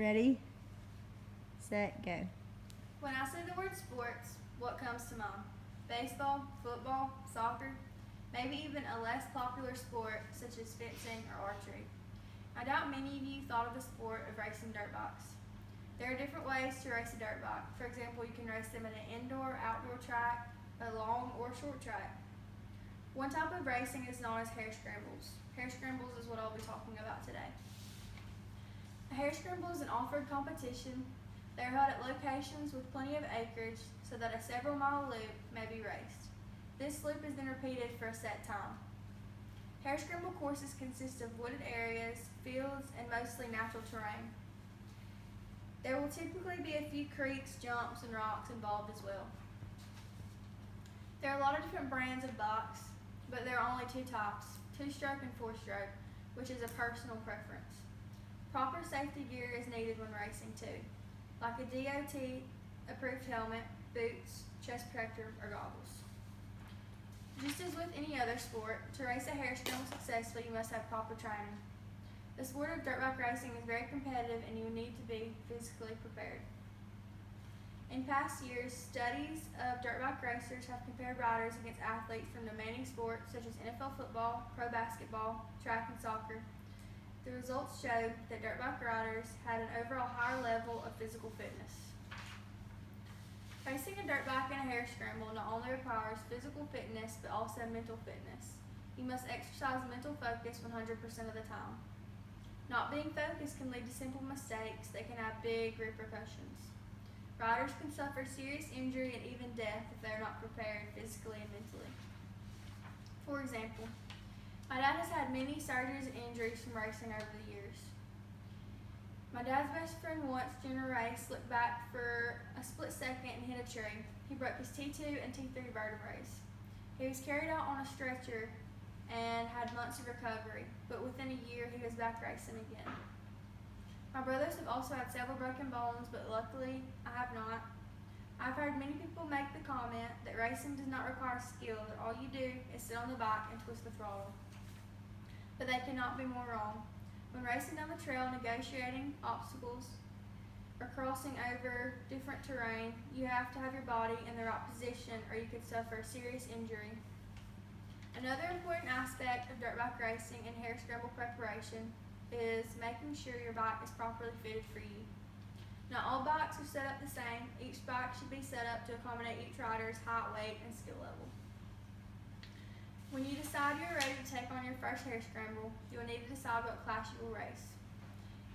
Ready, set, go. When I say the word sports, what comes to mind? Baseball, football, soccer, maybe even a less popular sport such as fencing or archery. I doubt many of you thought of the sport of racing dirt bikes. There are different ways to race a dirt bike. For example, you can race them in an indoor, outdoor track, a long or short track. One type of racing is known as hare scrambles. Hare scrambles is what I'll be talking about today. A hare scramble is an off-road competition. They are held at locations with plenty of acreage so that a several-mile loop may be raced. This loop is then repeated for a set time. Hare scramble courses consist of wooded areas, fields, and mostly natural terrain. There will typically be a few creeks, jumps, and rocks involved as well. There are a lot of different brands of bikes, but there are only two types, two-stroke and four-stroke, which is a personal preference. Proper safety gear is needed when racing too, like a DOT-approved helmet, boots, chest protector, or goggles. Just as with any other sport, to race a hare scramble successfully, you must have proper training. The sport of dirt bike racing is very competitive and you need to be physically prepared. In past years, studies of dirt bike racers have compared riders against athletes from demanding sports such as NFL football, pro basketball, track, and soccer. The results showed that dirt bike riders had an overall higher level of physical fitness. Racing a dirt bike in a hare scramble not only requires physical fitness but also mental fitness. You must exercise mental focus 100% of the time. Not being focused can lead to simple mistakes that can have big repercussions. Riders can suffer serious injury and even death if they are not prepared physically and mentally. For example, my dad has had many surgeries and injuries from racing over the years. My dad's best friend once during a race looked back for a split second and hit a tree. He broke his T2 and T3 vertebrae. He was carried out on a stretcher and had months of recovery, but within a year he was back racing again. My brothers have also had several broken bones, but luckily I have not. I've heard many people make the comment that racing does not require skill, that all you do is sit on the bike and twist the throttle. But they cannot be more wrong. When racing down the trail, negotiating obstacles, or crossing over different terrain, you have to have your body in the right position or you could suffer a serious injury. Another important aspect of dirt bike racing and hare scramble preparation is making sure your bike is properly fitted for you. Not all bikes are set up the same. Each bike should be set up to accommodate each rider's height, weight, and skill level. When you decide you're ready to take on your first hare scramble, you will need to decide what class you will race.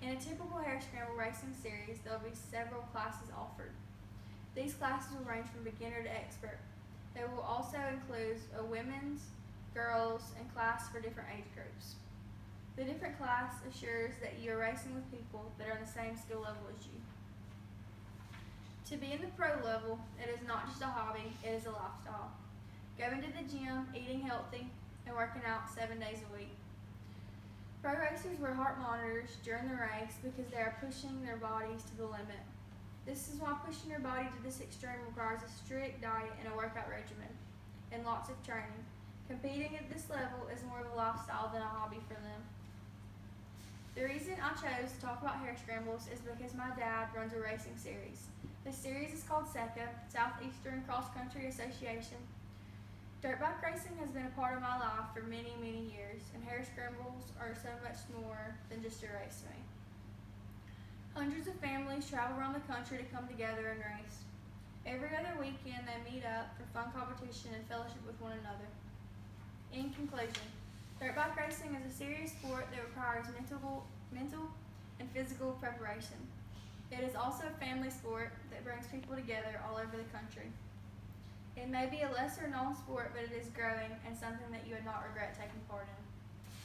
In a typical hare scramble racing series, there will be several classes offered. These classes will range from beginner to expert. They will also include a women's, girls, and class for different age groups. The different class assures that you are racing with people that are on the same skill level as you. To be in the pro level, it is not just a hobby, it is a lifestyle. Going to the gym, eating healthy, and working out 7 days a week. Pro racers wear heart monitors during the race because they are pushing their bodies to the limit. This is why pushing your body to this extreme requires a strict diet and a workout regimen, and lots of training. Competing at this level is more of a lifestyle than a hobby for them. The reason I chose to talk about hare scrambles is because my dad runs a racing series. The series is called SECA, Southeastern Cross Country Association. Dirt bike racing has been a part of my life for many, many years, and hare scrambles are so much more than just a race to me. Hundreds of families travel around the country to come together and race. Every other weekend they meet up for fun competition and fellowship with one another. In conclusion, dirt bike racing is a serious sport that requires mental and physical preparation. It is also a family sport that brings people together all over the country. It may be a lesser known sport, but it is growing and something that you would not regret taking part in.